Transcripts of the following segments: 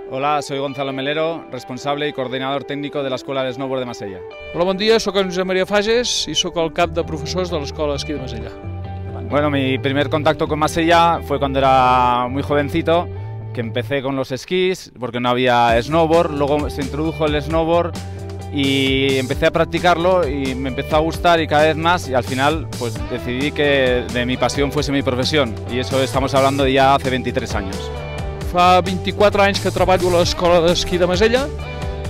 Hola, soy Gonzalo Melero, responsable y coordinador técnico de la Escuela de Snowboard de Masella. Hola, bon dia, soc en Josep Maria Fages i sóc el cap de professors de l'Escola d'Esquí de Masella. Bueno, mi primer contacto con Masella fue cuando era muy jovencito, que empecé con los esquís porque no había snowboard, luego se introdujo el snowboard y empecé a practicarlo y me empezó a gustar y cada vez más, y al final pues decidí que de mi pasión fuese mi profesión, y eso estamos hablando de ya hace 23 años. Fa 24 anys que treballo a l'Escola d'Esquí de Masella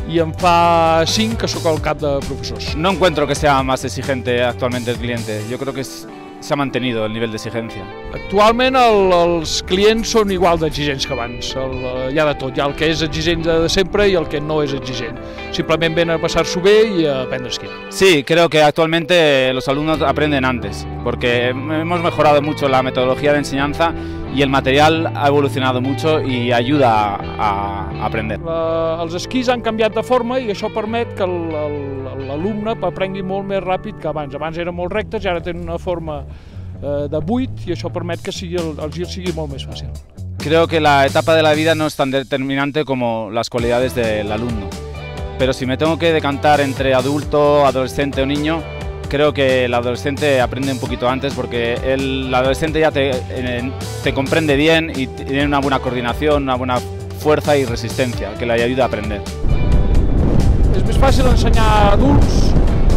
i en fa 5 que sóc el cap de professors. No encuentro que sea más exigente actualmente el cliente, yo creo que se ha mantenido el nivel de exigencia. Actualment els clients són igual d'exigents que abans, hi ha de tot, hi ha el que és exigent de sempre i el que no és exigent. Simplement ven a passar-s'ho bé i a aprendre a esquiar. Sí, creo que actualmente los alumnos aprenden antes, porque hemos mejorado mucho la metodología de enseñanza y el material ha evolucionado mucho y ayuda a aprender. Els esquís han canviat de forma i això permet que l'alumne aprengui molt més ràpid que abans. Abans eren molt rectes i ara tenen una forma de buit i això permet que el gir sigui molt més fàcil. Creo que la etapa de la vida no es tan determinante como las cualidades del alumno, pero si me tengo que decantar entre adulto, adolescente o niño, creo que el adolescente aprende un poquito antes porque el adolescente ya te comprende bien y tiene una buena coordinación, una buena fuerza y resistencia que le ayuda a aprender. És més fàcil ensenyar a adults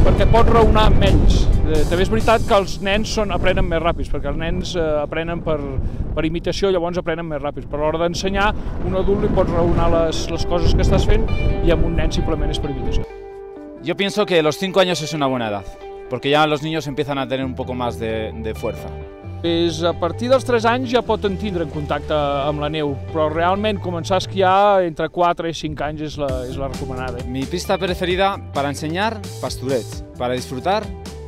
perquè pots raonar amb ells. També és veritat que els nens aprenen més ràpids, perquè els nens aprenen per imitació, llavors aprenen més ràpids. Però a l'hora d'ensenyar, un adult li pots raonar les coses que estàs fent i amb un nen simplement és per imitació. Yo pienso que los 5 años es una buena edad, porque ya los niños empiezan a tener un poco más de fuerza. A partir dels 3 anys ja pot entendre en contacte amb la neu, però realment començar a esquiar entre 4 i 5 anys és la recomanada. Mi pista preferida para enseñar, Pastorets, para disfrutar,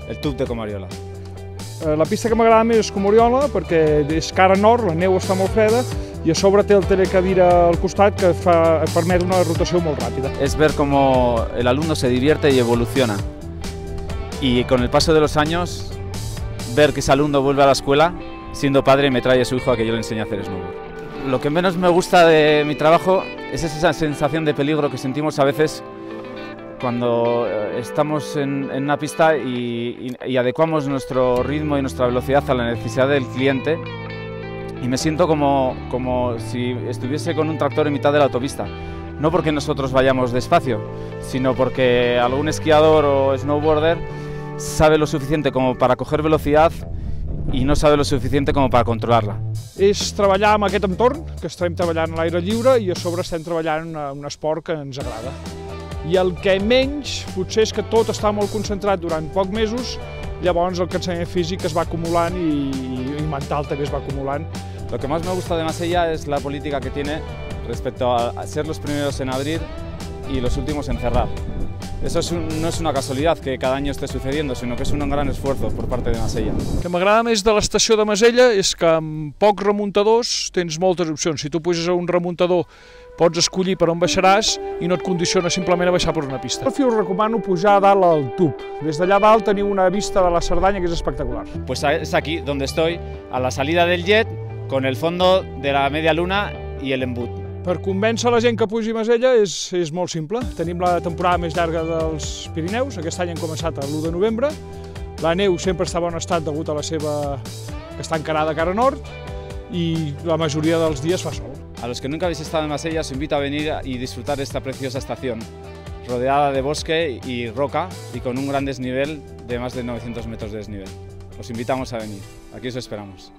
el Tub de Comoriola. La pista que m'agrada més és Comoriola perquè és cara nord, la neu està molt freda i a sobre té el telecadira al costat que permet una rotació molt ràpida. Es ver cómo el alumno se divierte y evoluciona, y con el paso de los años ver que ese alumno vuelve a la escuela siendo padre y me trae a su hijo a que yo le enseñe a hacer snowboard. Lo que menos me gusta de mi trabajo es esa sensación de peligro que sentimos a veces cuando estamos en una pista y adecuamos nuestro ritmo y nuestra velocidad a la necesidad del cliente, y me siento como si estuviese con un tractor en mitad de la autopista. No porque nosotros vayamos despacio, sino porque algún esquiador o snowboarder sabe lo suficiente como para coger velocidad i no sabe lo suficiente como para controlar-la. És treballar en aquest entorn, que estem treballant a l'aire lliure i a sobre estem treballant en un esport que ens agrada. I el que menys potser és que tot està molt concentrat durant pocs mesos, llavors el cansament físic es va acumulant i mental també es va acumulant. Lo que más me gusta de Masella es la política que tiene respecto a ser los primeros en abrir y los últimos en cerrar. Eso no es una casualidad que cada año esté sucediendo, sino que es un gran esfuerzo por parte de Masella. El que m'agrada més de l'estació de Masella és que amb pocs remuntadors tens moltes opcions. Si tu puges a un remuntador pots escollir per on baixaràs i no et condiciona simplement a baixar per una pista. Jo us recomano pujar a dalt al tub. Des d'allà dalt teniu una vista de la Cerdanya que és espectacular. Pues es aquí donde estoy, a la salida del jet, con el fondo de la media luna y el embut. Per convèncer la gent que pugi a Masella és molt simple. Tenim la temporada més llarga dels Pirineus, aquest any hem començat l'1 de novembre. La neu sempre està en bon estat degut a la seva que està encarada cara nord i la majoria dels dies fa sol. A los que nunca habéis estado en Masella os invito a venir y disfrutar de esta preciosa estación, rodeada de bosque y roca y con un gran desnivel de más de 900 metros de desnivel. Os invitamos a venir, aquí os esperamos.